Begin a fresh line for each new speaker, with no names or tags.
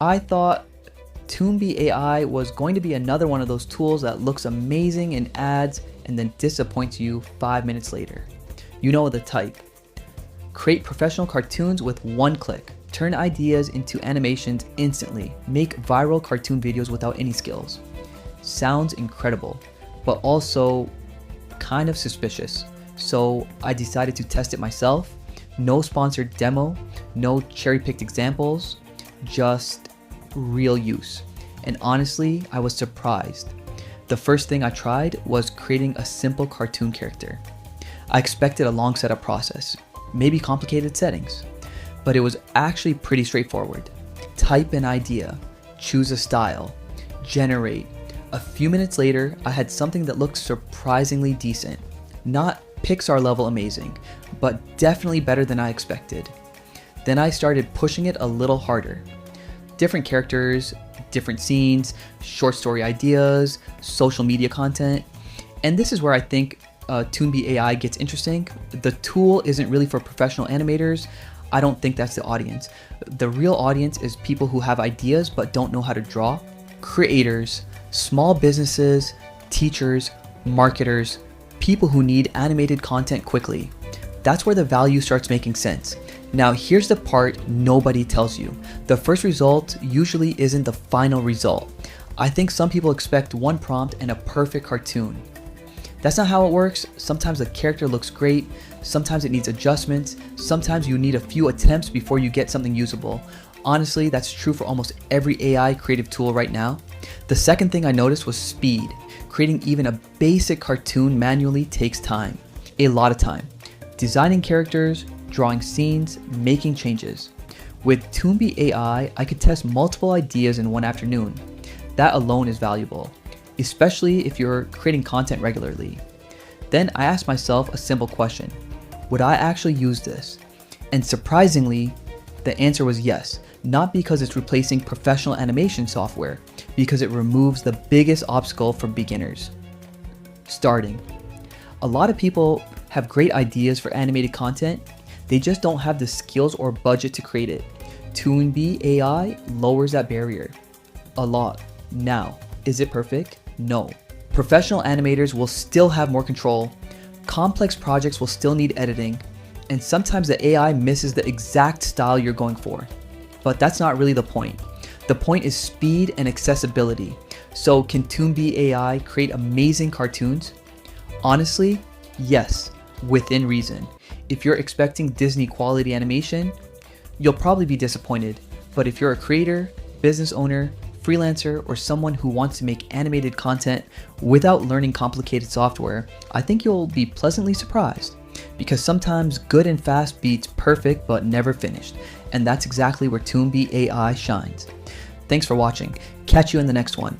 I thought Toonbee AI was going to be another one of those tools that looks amazing in ads and then disappoints you 5 minutes later. You know the type. Create professional cartoons with one click. Turn ideas into animations instantly. Make viral cartoon videos without any skills. Sounds incredible, but also kind of suspicious. So I decided to test it myself. No sponsored demo, no cherry-picked examples, just real use. And honestly, I was surprised. The first thing I tried was creating a simple cartoon character. I expected a long setup process, maybe complicated settings, but it was actually pretty straightforward. Type an idea, choose a style, generate. A few minutes later, I had something that looked surprisingly decent. Not Pixar level amazing, but definitely better than I expected. Then I started pushing it a little harder. Different characters, different scenes, short story ideas, social media content. And this is where I think Toonbee AI gets interesting. The tool isn't really for professional animators. I don't think that's the audience. The real audience is people who have ideas but don't know how to draw. Creators, small businesses, teachers, marketers, people who need animated content quickly. That's where the value starts making sense. Now here's the part nobody tells you. The first result usually isn't the final result. I think some people expect one prompt and a perfect cartoon. That's not how it works. Sometimes the character looks great, sometimes it needs adjustments, sometimes you need a few attempts before you get something usable. Honestly, that's true for almost every AI creative tool right now. The second thing I noticed was speed. Creating even a basic cartoon manually takes time. A lot of time. Designing characters, drawing scenes, making changes. With Toonbee AI, I could test multiple ideas in one afternoon. That alone is valuable, especially if you're creating content regularly. Then I asked myself a simple question. Would I actually use this? And surprisingly, the answer was yes. Not because it's replacing professional animation software, because it removes the biggest obstacle for beginners. Starting. A lot of people have great ideas for animated content, they just don't have the skills or budget to create it. Toonbee AI lowers that barrier a lot. Now, is it perfect? No. Professional animators will still have more control, complex projects will still need editing, and sometimes the AI misses the exact style you're going for. But that's not really the point. The point is speed and accessibility. So can Toonbee AI create amazing cartoons? Honestly, yes, within reason. If you're expecting Disney quality animation, you'll probably be disappointed. But if you're a creator, business owner, freelancer, or someone who wants to make animated content without learning complicated software, I think you'll be pleasantly surprised. Because sometimes good and fast beats perfect but never finished. And that's exactly where Toonbee AI shines. Thanks for watching. Catch you in the next one.